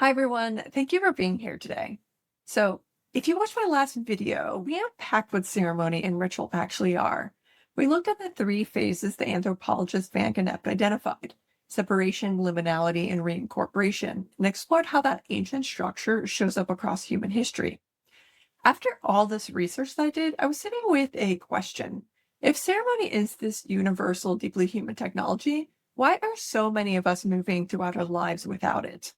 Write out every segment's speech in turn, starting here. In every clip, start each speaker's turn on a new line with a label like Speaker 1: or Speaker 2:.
Speaker 1: Hi, everyone. Thank you for being here today. So, if you watched my last video, we unpacked what ceremony and ritual actually are. We looked at the three phases the anthropologist Van Gennep identified: separation, liminality, and reincorporation, and explored how that ancient structure shows up across human history. After all this research that I did, I was sitting with a question. If ceremony is this universal, deeply human technology, why are so many of us moving throughout our lives without it?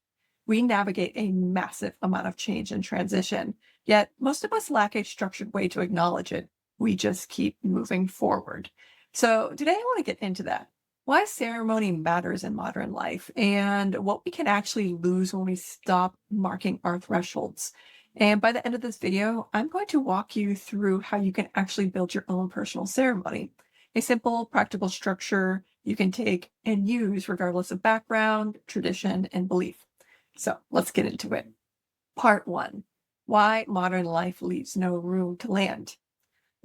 Speaker 1: We navigate a massive amount of change and transition, yet most of us lack a structured way to acknowledge it. We just keep moving forward. So today I want to get into that. Why ceremony matters in modern life and what we can actually lose when we stop marking our thresholds. And by the end of this video, I'm going to walk you through how you can actually build your own personal ceremony. A simple, practical structure you can take and use regardless of background, tradition, and belief. So let's get into it. Part one: why modern life leaves no room to land.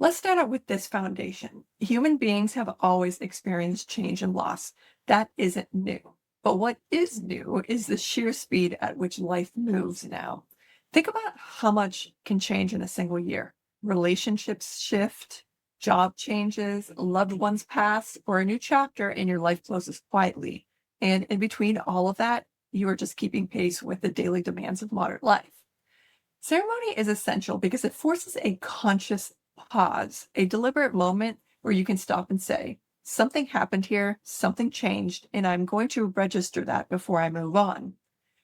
Speaker 1: Let's start out with this foundation. Human beings have always experienced change and loss. That isn't new. But what is new is the sheer speed at which life moves now. Think about how much can change in a single year. Relationships shift, job changes, loved ones pass, or a new chapter in your life closes quietly. And in between all of that, you are just keeping pace with the daily demands of modern life. Ceremony is essential because it forces a conscious pause, a deliberate moment where you can stop and say, something happened here, something changed, and I'm going to register that before I move on.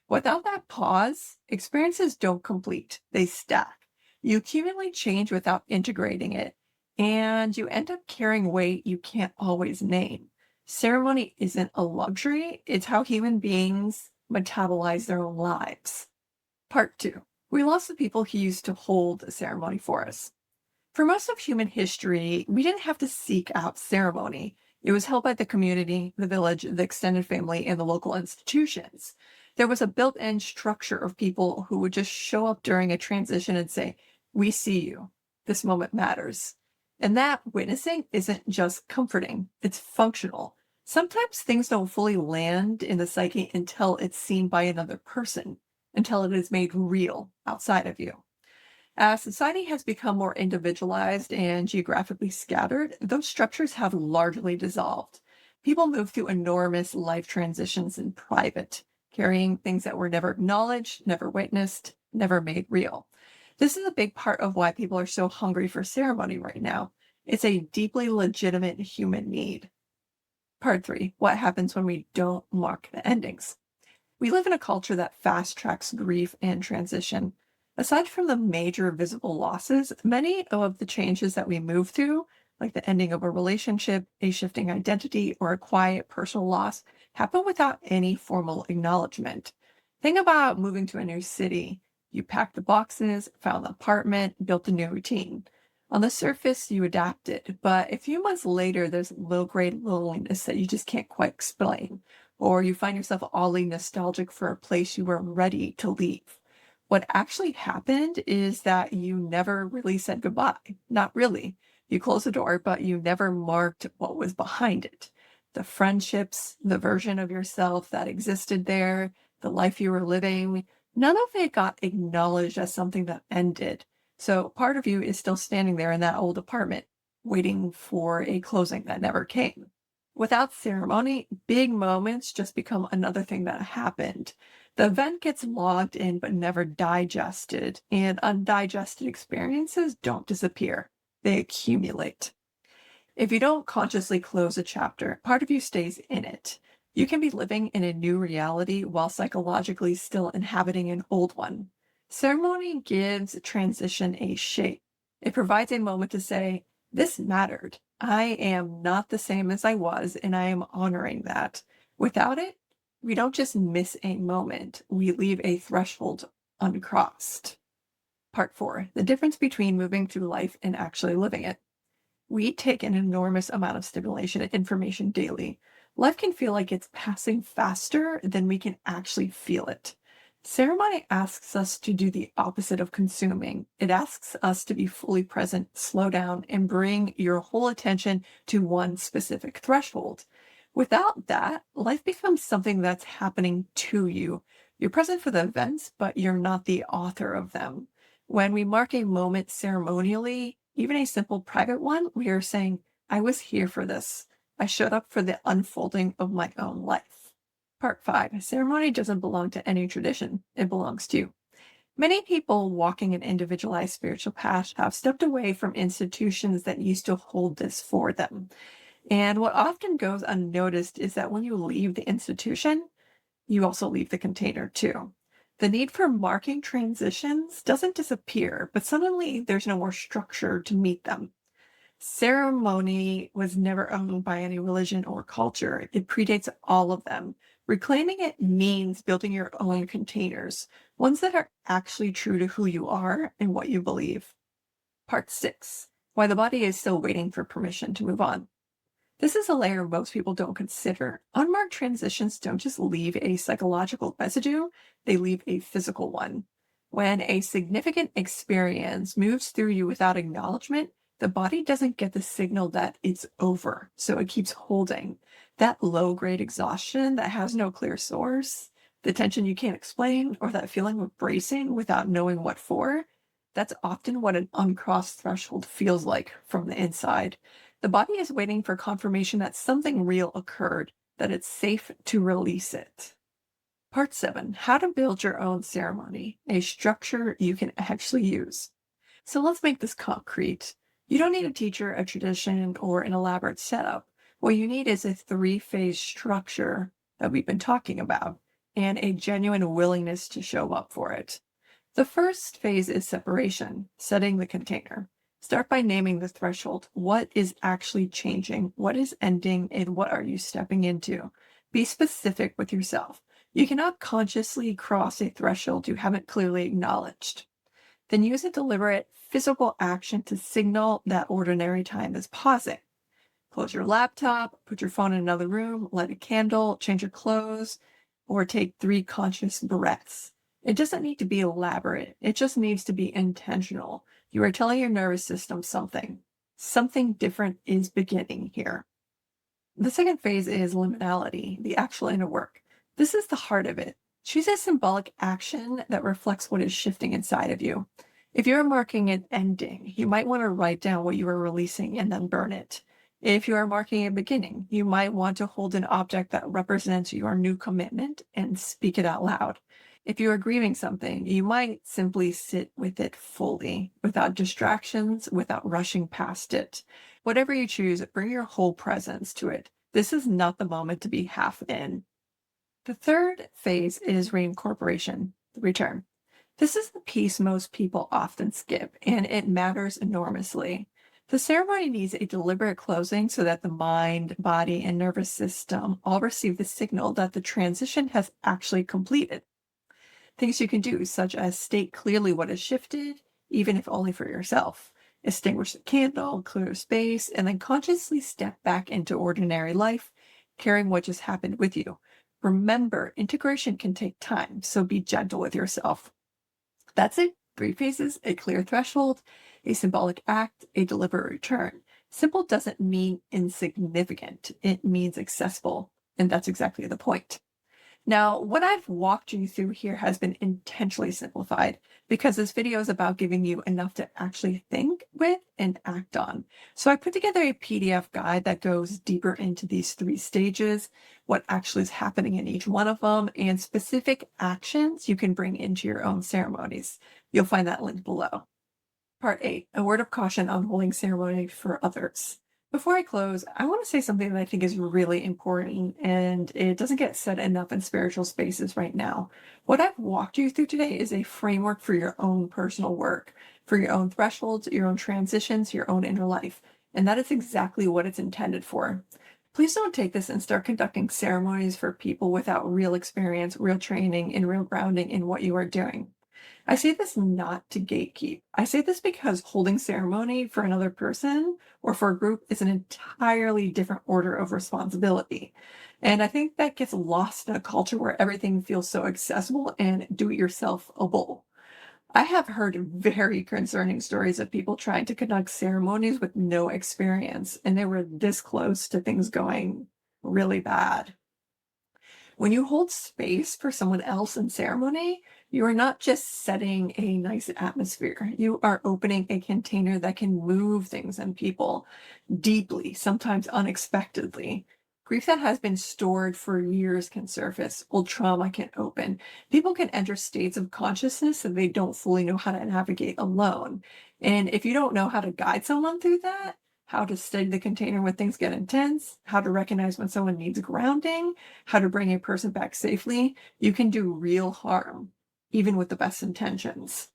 Speaker 1: Without that pause, experiences don't complete, they stack. You accumulate change without integrating it, and you end up carrying weight you can't always name. Ceremony isn't a luxury, it's how human beings metabolize their own lives. Part two: we lost the people who used to hold a ceremony for us. For most of human history, we didn't have to seek out ceremony. It was held by the community, the village, the extended family, and the local institutions. There was a built in structure of people who would just show up during a transition and say, we see you. This moment matters. And that witnessing isn't just comforting, it's functional. Sometimes things don't fully land in the psyche until it's seen by another person, until it is made real outside of you. As society has become more individualized and geographically scattered, those structures have largely dissolved. People move through enormous life transitions in private, carrying things that were never acknowledged, never witnessed, never made real. This is a big part of why people are so hungry for ceremony right now. It's a deeply legitimate human need. Part three: what happens when we don't mark the endings? We live in a culture that fast tracks grief and transition. Aside from the major visible losses, many of the changes that we move through, like the ending of a relationship, a shifting identity, or a quiet personal loss, happen without any formal acknowledgement. Think about moving to a new city. You packed the boxes, found the apartment, built a new routine. On the surface, you adapted, but a few months later, there's low-grade loneliness that you just can't quite explain, or you find yourself oddly nostalgic for a place you were ready to leave. What actually happened is that you never really said goodbye. Not really. You closed the door, but you never marked what was behind it. The friendships, the version of yourself that existed there, the life you were living, none of it got acknowledged as something that ended. So part of you is still standing there in that old apartment, waiting for a closing that never came. Without ceremony, big moments just become another thing that happened. The event gets logged in but never digested, and undigested experiences don't disappear, they accumulate. If you don't consciously close a chapter, part of you stays in it. You can be living in a new reality while psychologically still inhabiting an old one. Ceremony gives transition a shape. It provides a moment to say, this mattered. I am not the same as I was, and I am honoring that. Without it, we don't just miss a moment, we leave a threshold uncrossed. Part four: the difference between moving through life and actually living it. We take an enormous amount of stimulation and information daily. Life can feel like it's passing faster than we can actually feel it. Ceremony asks us to do the opposite of consuming. It asks us to be fully present, slow down, and bring your whole attention to one specific threshold. Without that, life becomes something that's happening to you You're present for the events, but you're not the author of them. When we mark a moment ceremonially, even a simple private one, we are saying, I was here for this. I showed up for the unfolding of my own life. Part 5. A ceremony doesn't belong to any tradition, it belongs to you. Many people walking an individualized spiritual path have stepped away from institutions that used to hold this for them. And what often goes unnoticed is that when you leave the institution, you also leave the container too. The need for marking transitions doesn't disappear, but suddenly there's no more structure to meet them. Ceremony was never owned by any religion or culture. It predates all of them. Reclaiming it means building your own containers, ones that are actually true to who you are and what you believe. Part 6. Why the body is still waiting for permission to move on. This is a layer most people don't consider. Unmarked transitions don't just leave a psychological residue, they leave a physical one. When a significant experience moves through you without acknowledgement, the body doesn't get the signal that it's over, so it keeps holding. That low grade exhaustion that has no clear source, the tension you can't explain, or that feeling of bracing without knowing what for, that's often what an uncrossed threshold feels like from the inside. The body is waiting for confirmation that something real occurred, that it's safe to release it. Part 7. How to build your own ceremony, a structure you can actually use. So let's make this concrete. You don't need a teacher, a tradition, or an elaborate setup. What you need is a three-phase structure that we've been talking about and a genuine willingness to show up for it. The first phase is separation, setting the container. Start by naming the threshold. What is actually changing? What is ending? And what are you stepping into? Be specific with yourself. You cannot consciously cross a threshold you haven't clearly acknowledged. Then use a deliberate physical action to signal that ordinary time is pausing. Close your laptop, put your phone in another room, light a candle, change your clothes, or take 3 conscious breaths. It doesn't need to be elaborate. It just needs to be intentional. You are telling your nervous system something. Something different is beginning here. The second phase is liminality, the actual inner work. This is the heart of it. Choose a symbolic action that reflects what is shifting inside of you. If you're marking an ending, you might want to write down what you are releasing and then burn it. If you are marking a beginning, you might want to hold an object that represents your new commitment and speak it out loud. If you are grieving something, you might simply sit with it fully, without distractions, without rushing past it. Whatever you choose, bring your whole presence to it. This is not the moment to be half in. The third phase is reincorporation, the return. This is the piece most people often skip, and it matters enormously. The ceremony needs a deliberate closing so that the mind, body, and nervous system all receive the signal that the transition has actually completed. Things you can do, such as state clearly what has shifted, even if only for yourself. Extinguish the candle, clear space, and then consciously step back into ordinary life, carrying what just happened with you. Remember, integration can take time, so be gentle with yourself. That's it. 3 phases, a clear threshold, a symbolic act, a deliberate return. Simple doesn't mean insignificant. It means accessible. And that's exactly the point. Now, what I've walked you through here has been intentionally simplified because this video is about giving you enough to actually think with and act on. So I put together a PDF guide that goes deeper into these 3 stages, what actually is happening in each one of them, and specific actions you can bring into your own ceremonies. You'll find that link below. Part 8, a word of caution on holding ceremony for others. Before I close, I want to say something that I think is really important, and it doesn't get said enough in spiritual spaces right now. What I've walked you through today is a framework for your own personal work, for your own thresholds, your own transitions, your own inner life. And that is exactly what it's intended for. Please don't take this and start conducting ceremonies for people without real experience, real training, and real grounding in what you are doing. I say this not to gatekeep. I say this because holding ceremony for another person or for a group is an entirely different order of responsibility. And I think that gets lost in a culture where everything feels so accessible and do-it-yourselfable. I have heard very concerning stories of people trying to conduct ceremonies with no experience, and they were this close to things going really bad. When you hold space for someone else in ceremony, you are not just setting a nice atmosphere. You are opening a container that can move things and people deeply, sometimes unexpectedly. Grief that has been stored for years can surface. Old trauma can open. People can enter states of consciousness that they don't fully know how to navigate alone. And if you don't know how to guide someone through that, how to steady the container when things get intense, how to recognize when someone needs grounding, how to bring a person back safely, you can do real harm, even with the best intentions.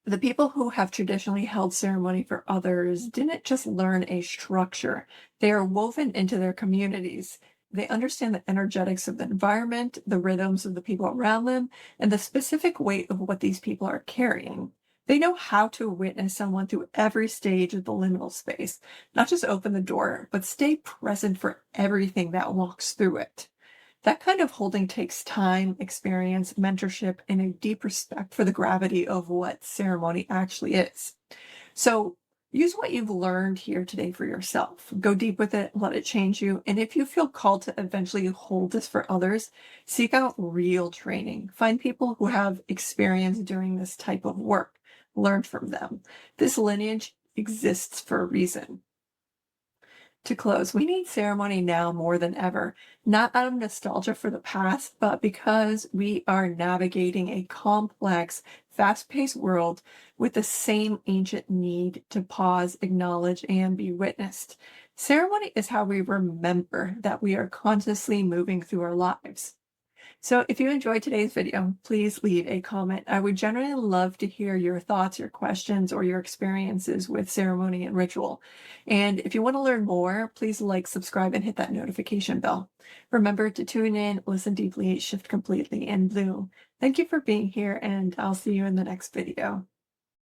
Speaker 1: The people who have traditionally held ceremony for others didn't just learn a structure, they are woven into their communities. They understand the energetics of the environment, the rhythms of the people around them, and the specific weight of what these people are carrying. They know how to witness someone through every stage of the liminal space, not just open the door, but stay present for everything that walks through it. That kind of holding takes time, experience, mentorship, and a deep respect for the gravity of what ceremony actually is. So use what you've learned here today for yourself. Go deep with it, let it change you. And if you feel called to eventually hold this for others, seek out real training. Find people who have experience doing this type of work. Learn from them. This lineage exists for a reason. To close, we need ceremony now more than ever, not out of nostalgia for the past, but because we are navigating a complex, fast paced world with the same ancient need to pause, acknowledge, and be witnessed. Ceremony is how we remember that we are consciously moving through our lives. So if you enjoyed today's video, please leave a comment. I would generally love to hear your thoughts, your questions, or your experiences with ceremony and ritual. And if you want to learn more, please like, subscribe, and hit that notification bell. Remember to tune in, listen deeply, shift completely, and bloom. Thank you for being here, and I'll see you in the next video.